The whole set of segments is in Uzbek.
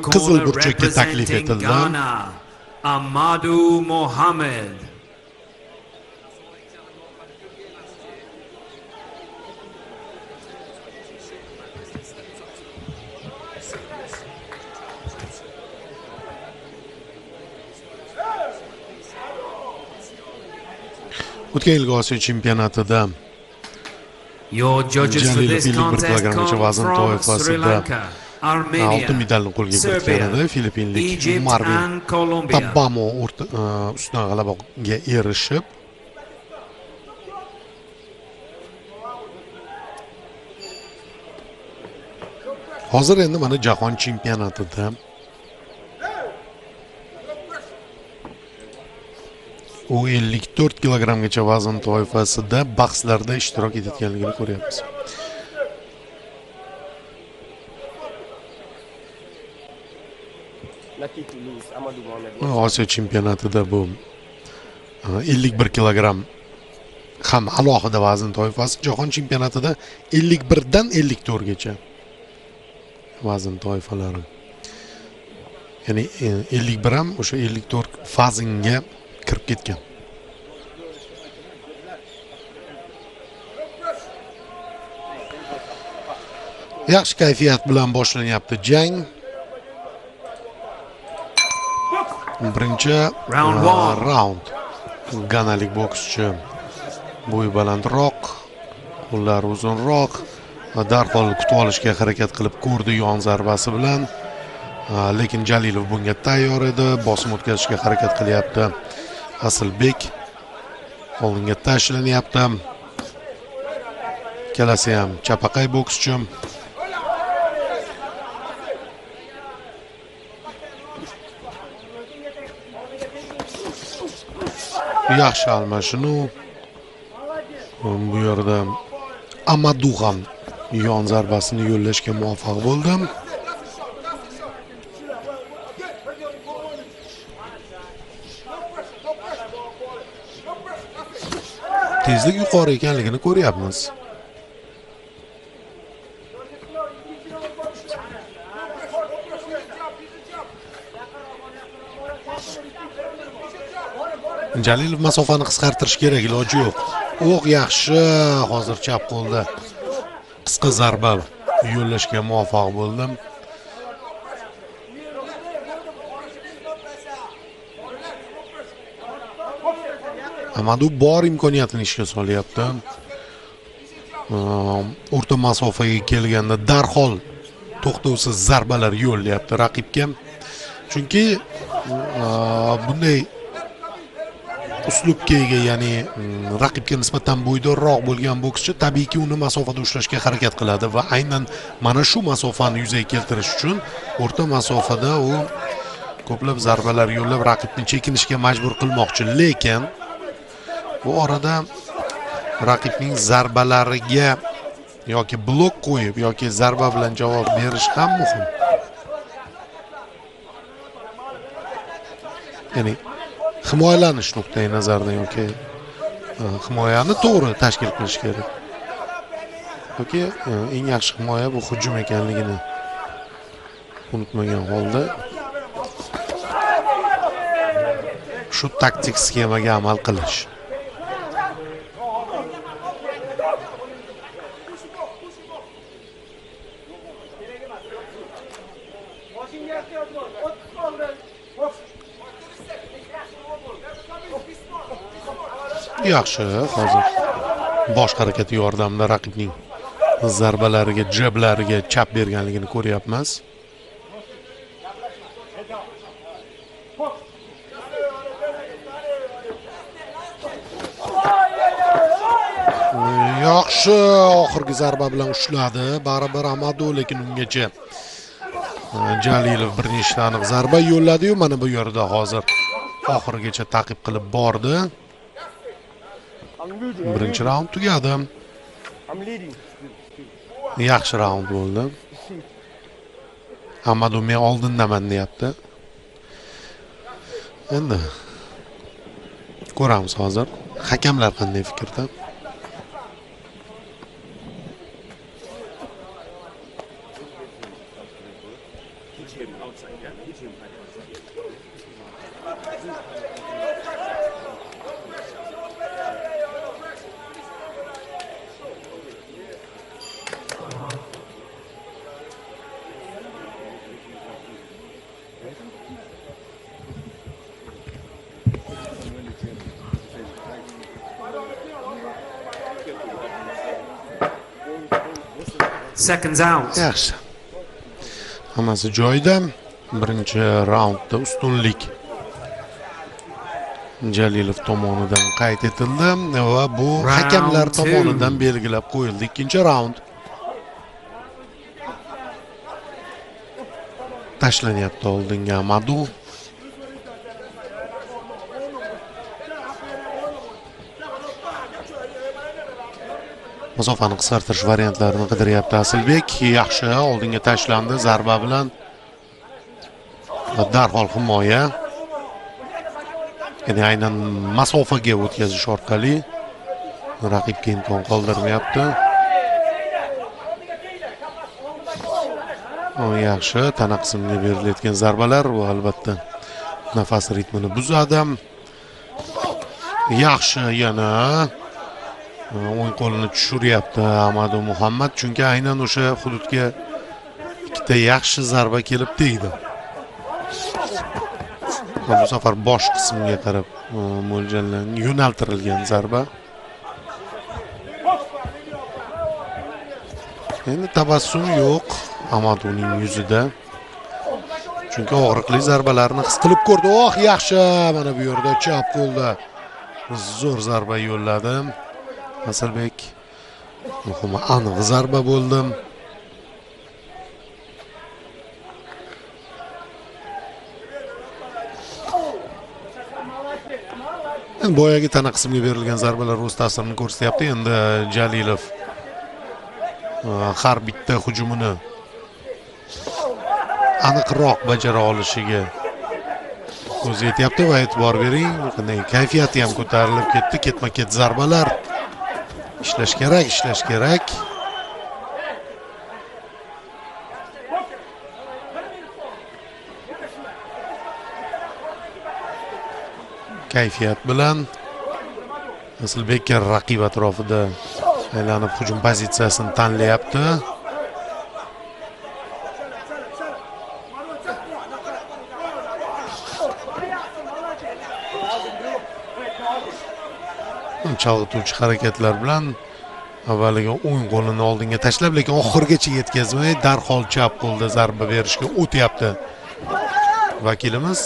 qizil burchakka taklif etildi. Amadu Mohamed. O'tgan yilgi Osiyo chempionatida Your judges for Jalilov this 51 contest kilogramgacha come vazn from Sri toifasida Lanka, Armenia, oltin medalni qo'lga Serbia, kiritganida Filippinlik Egypt Marvin and Colombia. Tabbamo ustidan g'alabaga erishib hozir endi mana jahon chempionatida u 54 kilogramgacha vazn toifasida bahslarda ishtirok etayotganligini ko'ryapmiz. Osiyo chempionatida bu 51 kilogram ham alohida vazn toifasi, jahon chempionatida 51 dan 54 gacha vazn toifalari. Ya'ni 51 ham o'sha 54 vaznga kirib ketgan. Yaxshi kayfiyat bilan boshlanyapti jang. Birinchi raund. Ganalik bokschi bo'yi balandroq, qo'llari uzunroq, darhol kutib olishga harakat qilib ko'rdi yon zarbasi bilan. Lekin Jalilov bunga tayyor edi, bosim o'tkazishga harakat qilyapti. Asilbek oldinga tashlanyapti. Kelasi ham chapaqay bokschi. Yaxshi almashinuv. Bu yerda Amadu ham yon zarbasini yo'llashga muvaffaq bo'ldi. Tezlik yuqori ekanligini ko'ryapmiz. Jalilov masofani qisqartirish kerak, iloji yo'q. O'q yaxshi, hozir chap qo'lda qisqa zarba yo'llashga muvaffaq bo'ldim. Amadu bor imkoniyatini ishga solyapti. O'rta masofaga kelganda darhol to'xtovsiz zarbalar yo'llayapti raqibga. Chunki bunday uslubga ega, ya'ni raqibga nisbatan bo'ydorroq bo'lgan bokschi tabiiyki uni masofada ushlashga harakat qiladi va aynan mana shu masofani yuzaga keltirish uchun o'rta masofada u ko'plab zarbalar yo'llab raqibni chekinishga majbur qilmoqchi. Lekin bu orada raqibning zarbalariga yoki blok qo'yib yoki zarba bilan javob berish ham muhim. Ya'ni himoyalanish nuqtai nazaridan yoki himoyani to'g'ri tashkil qilish kerak. Yoki eng yaxshi himoya bu hujum ekanligini unutmagan holda shu taktik sxemaga amal qilish. Yaxshi, hozir bosh harakati yordamida raqibning zarbalariga, jablariga chap berganligini ko'ryapmiz. Yaxshi, oxirgi zarba bilan ushladi. Baribir Amadu, lekin ungacha Jalilov bir nechta aniq zarba yo'lladi-yu, mana bu yerda hozir oxirigacha ta'qib qilib bordi. Birinchi raund tugadi. Yaxshi raund bo'ldi. Amadu men oldindaman deyapti. Endi ko'ramiz hozir hakamlar qanday fikrda. Seconds out. Yaxshi. Hammasi joyida. Birinchi raundda ustunlik Jalilov tomonidan qayd etildi va bu hakamlar tomonidan belgilab qo'yildi. Ikkinchi raund. Tashlanyapti oldinga Amadu. Masofani qisqartirish variantlarini qidiryapti Asilbek. Yaxshi, oldinga tashlandi zarba bilan. Darhol himoya. Ya'ni aynan masofaga o'tkazish orqali raqibga imkon qoldirmayapti. Yaxshi, tana qismiga berilayotgan zarbalar bu albatta nafas ritmini buzadi. Yaxshi, yana o'ng qo'lini tushiryapti Amadu Muhammad, chunki aynan o'sha hududga ikkita yaxshi zarba kelib tegdi. Bu safar bosh qismiga qarab mo'ljallangan, yo'naltirilgan zarba. Endi tabassum yo'q Amaduning yuzida. Chunki og'riqli zarbalarni his qilib ko'rdi. Yaxshi, mana bu yerda chap qo'lda zo'r zarba yo'lladi Asilbek. Muhimi aniq zarba bo'ldi. Boyagi tana qismiga berilgan zarbalar o'z ta'sirini ko'rsatyapti. Endi Jalilov har bitta hujumini aniqroq bajara olishiga ko'z yetyapti va e'tibor bering, qanday kayfiyati ham ko'tarilib ketdi. Ketma-ket zarbalar. Ishlash kerak, ishlash kerak. Kayfiyat bilan Asilbek raqib atrofida aylanib hujum pozitsiyasini tanlayapti. Chalg'ituvchi harakatlar bilan avvaliga o'ng qo'lini oldinga tashlab, lekin oxirigacha yetkazmay darhol chap qo'lda zarba berishga o'tyapti vakilimiz.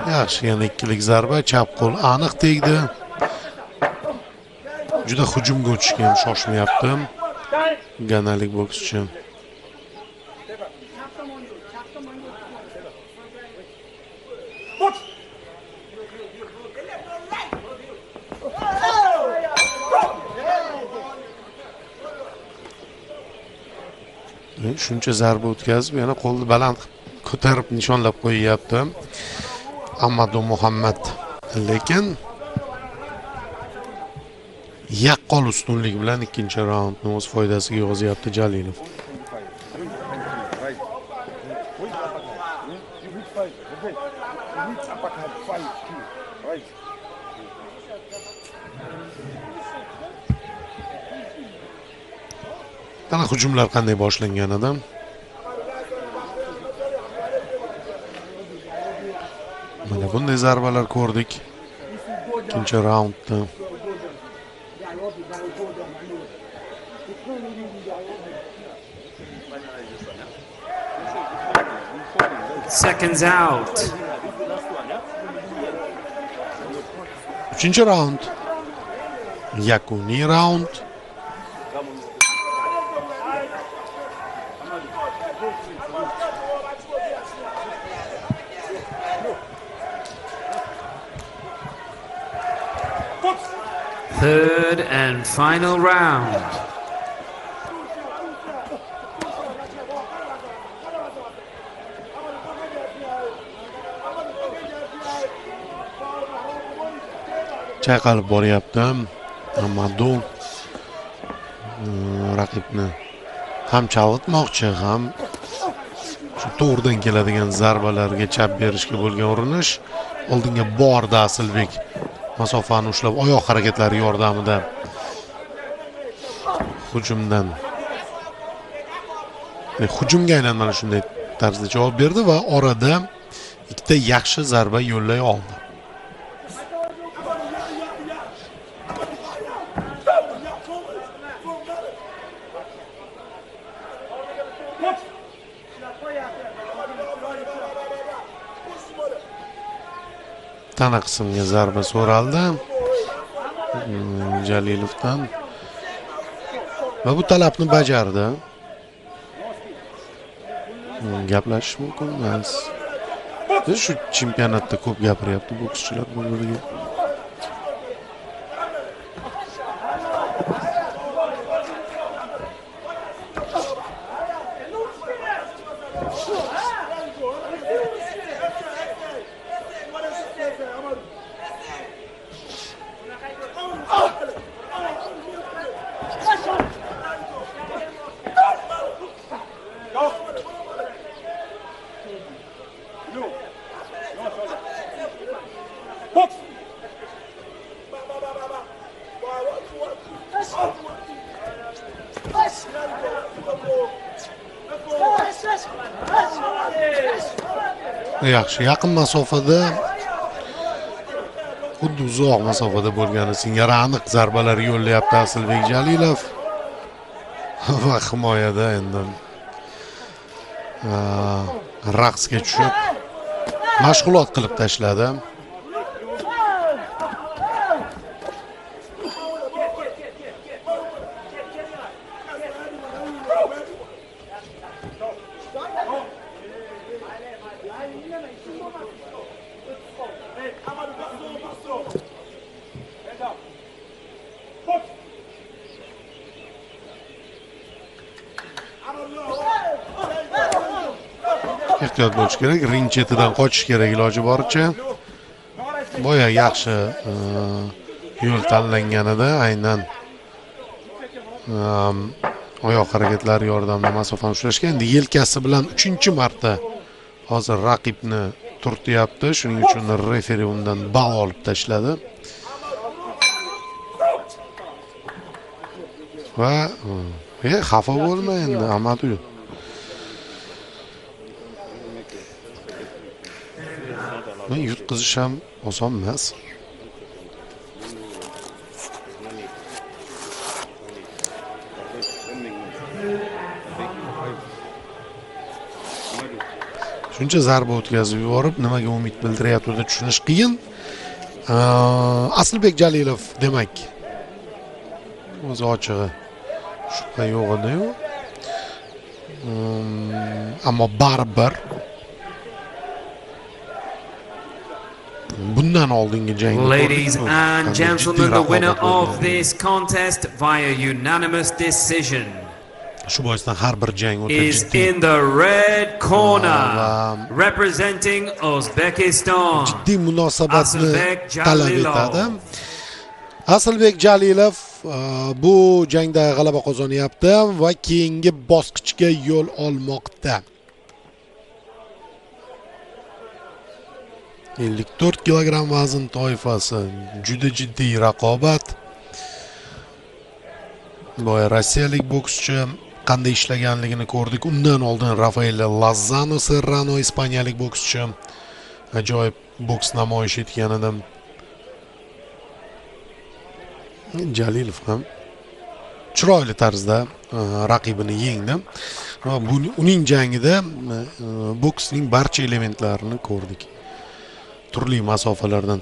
Yaxshi, yana ikkilik zarba, chap qo'l aniq tegdi. Juda hujumga o'tishga ham shoshmayapti ganalik bokschi. Shuncha zarba o'tkazib, yana qo'lni baland ko'tarib nishonlab qo'yyapti Amadu Muhammad. Lekin yaqqol ustunlik bilan ikkinchi raundni o'z foydasiga yozyapti Jalilov. Mana hujumlar qanday boshlangan edi. Mana bunday zarbalar ko'rdik ikkinchi raundda. Seconds out. Uchinchi raund. Yakuniy raund. Third and final round. Chayqalib boryapti. Amadu raqibni ham chalg'itmoqchi, ham shu to'g'ridan keladigan zarbalarga chap berishga bo'lgan urinish. Oldinga bordi Asilbek. Masofani ushlab oyoq harakatlari yordamida hujumdan hujumga aylanmani shunday tarzda javob berdi va orada ikkita yaxshi zarba yo'llay oldi. Tana qismga zarba so'raldi Jalilovdan va bu talabni bajardi. Gaplashish mumkin emas. Shu chempionatda ko'p gapiryapti bokschilar bir-biriga. Yaxshi, yaqin masofada xuddi uzoq masofada bo'lgani singari aniq zarbalar yo'llayapti Asilbek Jalilov va himoyada endi raqsga tushib mashg'ulot qilib tashladi. Ehtiyot bo'lish kerak, ring chetidan qochish kerak iloji boricha. Boya yaxshi yo'l tanlanganida aynan oyoq harakatlari yordamida masofani ushlashgan. Endi yelkasi bilan 3-marta hozir raqibni turtyapti. Shuning uchun referi undan ball olib tashladi. Va xafa bo'lma endi Amadu. Men yutqizish ham oson emas. Shuncha zarba o'tkazib yuborib, nimaga umid bildiryapti tushunish qiyin. Asilbek Jalilov demak o'zi ochig'i shubha yo'q edi-yu. Ammo baribir bundan oldingi jangda Ladies and gentlemen, the winner of this contest via unanimous decision shu boisdan har bir jang o'ta is in the red corner representing Uzbekistan. Jiddiy munosabatni talab etadi. Asilbek Jalilov bu jangda g'alaba qozonyapti va keyingi bosqichga yo'l olmoqda. 54 kilogramm vazn toifasi juda jiddiy raqobat. Boya rossiyalik bokschi qanday ishlaganligini ko'rdik. Undan oldin Rafael Lozano Serrano ispaniyalik bokschi ajoyib boks namoyish etgan edi. Jalilov ham chiroyli tarzda raqibini yengdi va uning jangida boksning barcha elementlarini ko'rdik. Turli masofalardan